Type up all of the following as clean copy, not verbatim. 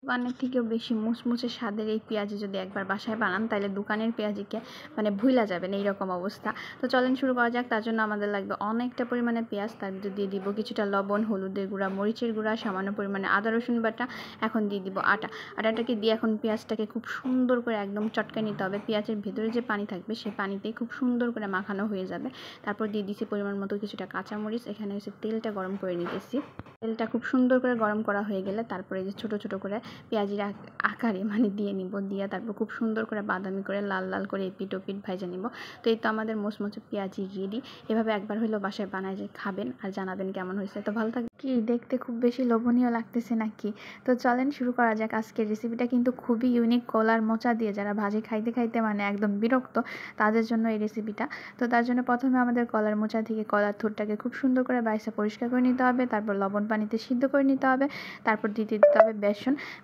দোকানের থেকেও বেশি মুচমুচে স্বাদের এই পেঁয়াজি যদি একবার বাসায় বানান তাহলে দোকানের পেঁয়াজিকে মানে ভুলা যাবেন এইরকম অবস্থা। তো চলেন শুরু করা যাক। তার জন্য আমাদের লাগবে অনেকটা পরিমাণে পেঁয়াজ, তার ভিতর দিয়ে দিব কিছুটা লবণ, হলুদের গুঁড়া, মরিচের গুঁড়া, সামান্য পরিমাণে আদা রসুন বাটা। এখন দিয়ে দিব আটাটাকে দিয়ে এখন পেঁয়াজটাকে খুব সুন্দর করে একদম চটকায় নিতে হবে। পেঁয়াজের ভেতরে যে পানি থাকবে সেই পানিতেই খুব সুন্দর করে মাখানো হয়ে যাবে। তারপর দিয়ে দিছি পরিমাণ মতো কিছুটা কাঁচামরিচ। এখানে হচ্ছে তেলটা গরম করে নিতেছি। তেলটা খুব সুন্দর করে গরম করা হয়ে গেলে তারপরে যে ছোট ছোট করে পেঁয়াজির আকারে মানে দিয়ে নিব, দিয়ে তারপর খুব সুন্দর করে বাদামি করে লাল লাল করে এপিট ওপিট ভাজা নিব। তো এই তো আমাদের মুচমুচে পেঁয়াজি রেডি। এভাবে একবার হলেও বাসায় বানায় যে খাবেন আর জানাবেন কেমন হয়েছে। তো ভালো থাকবে। কি দেখতে খুব বেশি লোভনীয় লাগতেছে নাকি? তো চলেন শুরু করা যাক। আজকের রেসিপিটা কিন্তু খুবই ইউনিক। কলার মোচা দিয়ে যারা ভাজি খাইতে খাইতে মানে একদম বিরক্ত তাদের জন্য এই রেসিপিটা। তো তার জন্য প্রথমে আমাদের কলার মোচা থেকে কলার থুরটাকে খুব সুন্দর করে বাইসা পরিষ্কার করে নিতে হবে। তারপর লবণ পানিতে সিদ্ধ করে নিতে হবে। তারপর দিতে হবে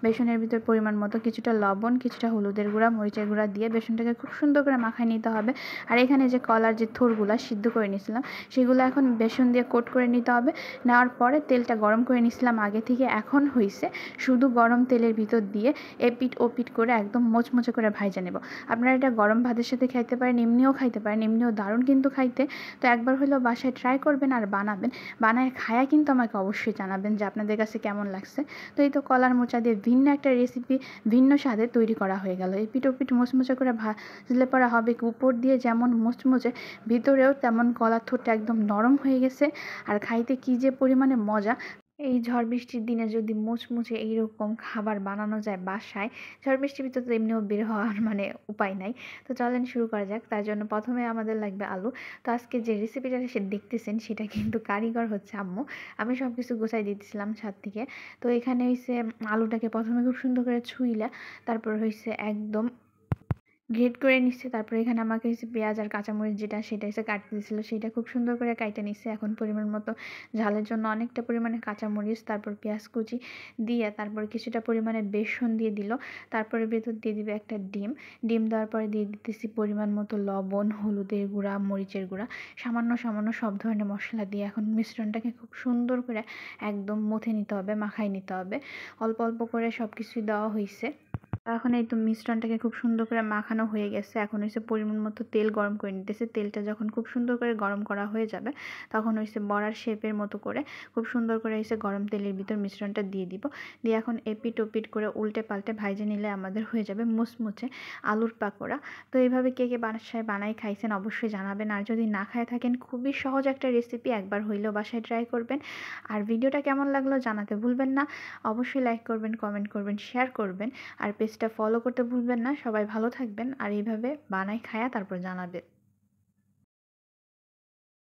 বেসনের ভিতর পরিমাণ মতো কিছুটা লবণ, কিছুটা হলুদের গুঁড়া, মরিচের গুঁড়া দিয়ে বেসনটাকে খুব সুন্দর করে মাখায় নিতে হবে। আর এখানে যে কলার যে থোরগুলা সিদ্ধ করে নিয়েছিলাম সেগুলো এখন বেসন দিয়ে কোট করে নিতে হবে। নেওয়ার পরে তেলটা গরম করে নিয়েছিলাম আগে থেকে, এখন হইছে শুধু গরম তেলের ভিতর দিয়ে এপিট ওপিট করে একদম মোচমোচে করে ভাজা নেব। আপনারা এটা গরম ভাতের সাথে খাইতে পারেন, এমনিও খাইতে পারেন, এমনিও দারুণ কিন্তু খাইতে। তো একবার হলেও বাসায় ট্রাই করবেন আর বানাবেন। বানায় খায়া কিন্তু আমাকে অবশ্যই জানাবেন যে আপনাদের কাছে কেমন লাগছে। তো এই তো কলার মোচা দিয়ে ভিন্ন একটা রেসিপি ভিন্ন স্বাদে তৈরি করা হয়ে গেল। এপিট ওপিট মুচমুচে করে ভাজলে পরা হবে কি উপর দিয়ে যেমন মুচমুচে ভিতরেও তেমন কলার থোরটা একদম নরম হয়ে গেছে। আর খাইতে কি যে পরিমাণে মজা। এই ঝড় বৃষ্টির দিনে যদি মুচমুচে এইরকম খাবার বানানো যায় বাসায়, ঝড় বৃষ্টির ভিতরে তো এমনিও বের হওয়ার মানে উপায় নাই। তো চলেন শুরু করা যাক। তার জন্য প্রথমে আমাদের লাগবে আলু। তো আজকে যে রেসিপিটা দেখতেছেন সেটা কিন্তু কারিগর হচ্ছে আম্মু। আমি সব কিছু গোছাই দিতেছিলাম ছাদ থেকে। তো এখানে হইছে আলুটাকে প্রথমে খুব সুন্দর করে ছুইলা তারপর হইছে একদম গ্রেট করে নিচ্ছে। তারপরে এখানে আমাকে হচ্ছে পেঁয়াজ আর কাঁচামরিচ যেটা সেটা হচ্ছে কাটতে দিয়েছিল, সেটা খুব সুন্দর করে কাইটে নিচ্ছে। এখন পরিমাণ মতো ঝালের জন্য অনেকটা পরিমাণে কাঁচামরিচ, তারপর পেঁয়াজ কুচি দিয়ে তারপর কিছুটা পরিমাণে বেসন দিয়ে দিল। তারপরে ভেতর দিয়ে দিবে একটা ডিম দেওয়ার পরে দিয়ে দিতেছি পরিমাণ মতো লবণ, হলুদের গুঁড়া, মরিচের গুঁড়া, সামান্য সামান্য সব ধরনের মশলা দিয়ে এখন মিশ্রণটাকে খুব সুন্দর করে একদম মথে নিতে হবে, মাখায় নিতে হবে। অল্প অল্প করে সব কিছুই দেওয়া হয়েছে। এখন এই তো মিশ্রণটাকে খুব সুন্দর করে মাখানো হয়ে গেছে। এখন হচ্ছে পরিমাণ মতো তেল গরম করে নিতেছে। তেলটা যখন খুব সুন্দর করে গরম করা হয়ে যাবে তখন হচ্ছে বড়ার শেপের মতো করে খুব সুন্দর করে হচ্ছে গরম তেলের ভিতর মিশ্রণটা দিয়ে দিব। দিয়ে এখন এপিট ওপিট করে উল্টে পাল্টে ভাইজে নিলে আমাদের হয়ে যাবে মুচমুচে আলুর পাকোড়া। তো এইভাবে কে কে বাসায় বানাই খাইছেন অবশ্যই জানাবেন। আর যদি না খায় থাকেন খুবই সহজ একটা রেসিপি, একবার হইলেও বাসায় ট্রাই করবেন। আর ভিডিওটা কেমন লাগলো জানাতে ভুলবেন না। অবশ্যই লাইক করবেন, কমেন্ট করবেন, শেয়ার করবেন। আর পেজটা ফলো করতে ভুলবেন না। সবাই ভালো থাকবেন আর এইভাবে বানাই খায়া তারপর জানাবেন।